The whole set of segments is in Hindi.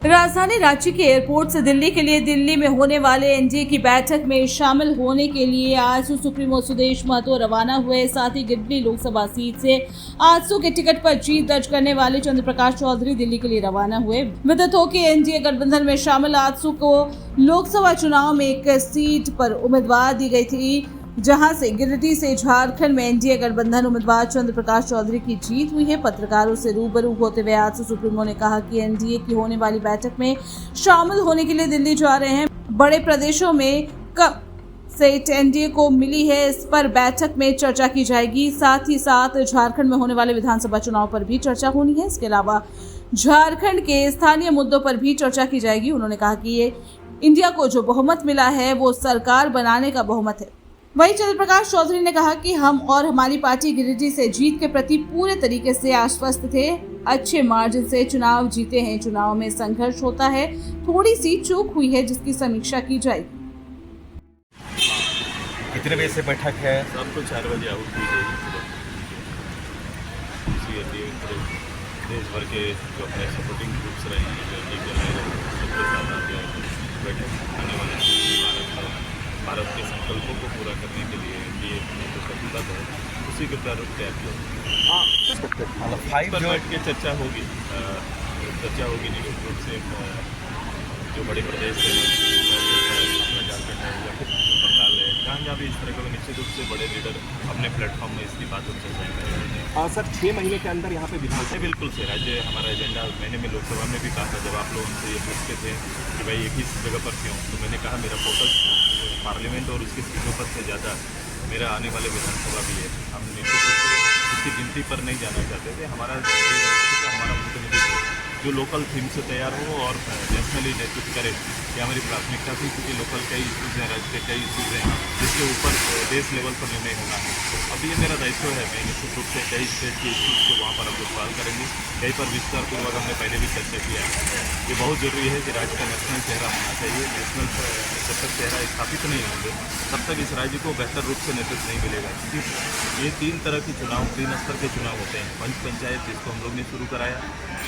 राजधानी रांची के एयरपोर्ट से दिल्ली के लिए दिल्ली में होने वाले एनडीए की बैठक में शामिल होने के लिए आजसू सुप्रीमो सुदेश महतो रवाना हुए। साथ ही गिरडी लोकसभा सीट से आजसू के टिकट पर जीत दर्ज करने वाले चंद्र प्रकाश चौधरी दिल्ली के लिए रवाना हुए। विदित हो कि एनडीए गठबंधन में शामिल आजसू को लोकसभा चुनाव में एक सीट पर उम्मीदवार दी गई थी, जहां से गिरिडीह से झारखंड में एनडीए गठबंधन उम्मीदवार चंद्र प्रकाश चौधरी की जीत हुई है। पत्रकारों से रूबरू होते हुए आजसू सुप्रीमो ने कहा कि एनडीए की होने वाली बैठक में शामिल होने के लिए दिल्ली जा रहे हैं। बड़े प्रदेशों में कब सीट एनडीए को मिली है, इस पर बैठक में चर्चा की जाएगी। साथ ही साथ झारखंड में होने वाले विधानसभा चुनाव पर भी चर्चा होनी है। इसके अलावा झारखंड के स्थानीय मुद्दों पर भी चर्चा की जाएगी। उन्होंने कहा कि ये इंडिया को जो बहुमत मिला है वो सरकार बनाने का बहुमत है। वहीं चंद्र प्रकाश चौधरी ने कहा कि हम और हमारी पार्टी गिरिडीह से जीत के प्रति पूरे तरीके से आश्वस्त थे। अच्छे मार्जिन से चुनाव जीते हैं। चुनाव में संघर्ष होता है, थोड़ी सी चूक हुई है जिसकी समीक्षा की जाएगी। कितने बजे से बैठक है? शाम को 4 बजे आउट की जाएगी। देश भर के जो अपने सपोर्टिंग ग्रुप्स रहे हैं, जो सबके साथ आगे बैठक आने वाले भारत के संकल्पों को पूरा करने के लिए एनडीए जो प्रतिबद्ध है, उसी के प्रारूप तैयार किया। फाइव पर जो बैठ के चर्चा होगी निश्चित रूप से। जो बड़े प्रदेश है, झारखंड है या फिर बंगाल है, जहाँ भी इस तरह के निश्चित रूप से बड़े लीडर अपने प्लेटफॉर्म में इसकी बातों पर चर्चा करेंगे। सर 6 महीने के अंदर यहाँ पे विधानसभा बिल्कुल से राज्य हमारा एजेंडा मैंने में लोकसभा में भी कहा था, जब आप लोग उनसे ये पूछते थे कि भाई एक ही जगह पर क्यों, तो मैंने कहा मेरा फोकस पार्लियामेंट और उसकी सीटों पर से ज़्यादा मेरा आने वाले विधानसभा भी है। हम निश्चित रूप से उसकी गिनती पर नहीं जाना चाहते थे। हमारा प्रतिनिधित्व जो लोकल थीम से तैयार हो और नेशनली नेतृत्व करे, ये हमारी प्राथमिकता थी, क्योंकि लोकल कई इशूज़ हैं, राज्य के कई इशूज़ हैं जिसके ऊपर देश लेवल पर निर्णय होना है। अब ये मेरा दायित्व है, मैं निश्चित रूप से कई स्टेट के इशूज़ को वहाँ पर हम लोग सवाल करेंगे। कई पर विस्तारपूर्वक हमने पहले भी चर्चा किया है। ये बहुत ज़रूरी है कि राज्य का नेशनल चेहरा होना चाहिए। नेशनल जब तक चेहरा स्थापित नहीं होंगे तब तक इस राज्य को बेहतर रूप से नेतृत्व नहीं मिलेगा, क्योंकि ये 3 तरह के चुनाव, 3 स्तर के चुनाव होते हैं। पंचायत जिसको हम लोग ने शुरू कराया,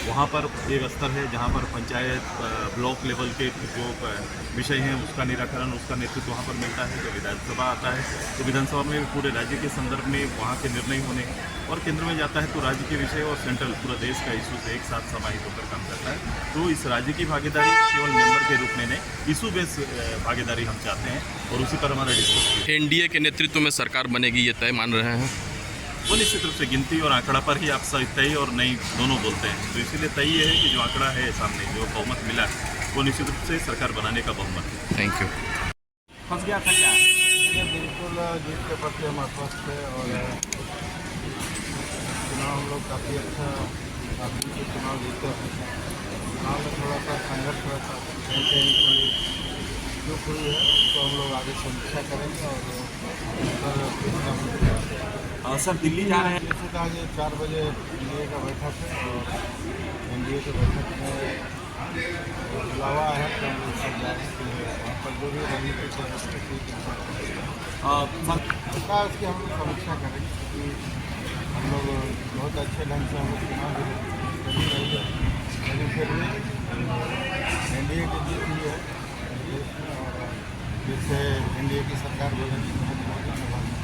वहाँ पर एक स्तर है जहाँ पर पंचायत ब्लॉक लेवल के जो विषय हैं उसका निराकरण, उसका नेतृत्व वहाँ पर मिलता है। जब विधानसभा आता है तो विधानसभा में पूरे राज्य के संदर्भ में वहाँ के निर्णय होने, और केंद्र में जाता है तो राज्य के विषय और सेंट्रल पूरा देश का इशू से एक साथ समाहित होकर काम करता है। तो इस राज्य की भागीदारी केवल मेंबर के रूप में नहीं, इशू बेस भागीदारी हम चाहते हैं और उसी पर हमारा डिस्कस। एनडीए के नेतृत्व में सरकार बनेगी, ये तय मान रहे हैं? वो निश्चित रूप से गिनती और आंकड़ा पर ही आप सब तय और नहीं दोनों बोलते हैं। तो इसीलिए तय ये है कि जो आंकड़ा है सामने, जो बहुमत मिला वो निश्चित रूप से सरकार बनाने का बहुमत है। Thank you. फंस गया था क्या? बिल्कुल जीत के प्रति हम आश्वस्त थे और चुनाव हम लोग काफ़ी अच्छा चुनाव जीते हैं। चुनाव में थोड़ा सा संघर्ष हुआ था, कहीं कहीं थोड़ी चूक हुई है, तो हम लोग आगे समीक्षा करेंगे और सर दिल्ली जा रहे हैं? जैसे कहा कि 4 बजे एनडीए का बैठक है और एनडीए के बैठक में बुलावा है, तो हम लोग सब जाने के लिए वहाँ पर जो भी रणनीतिक है उसकी हम लोग समीक्षा करेंगे, क्योंकि हम लोग बहुत अच्छे ढंग से हम लोग चुनाव भी रही है, लेकिन फिर भी एनडीए की जीत हुई है देश में, और जिससे एनडीए की सरकार बनेगी बहुत अच्छा।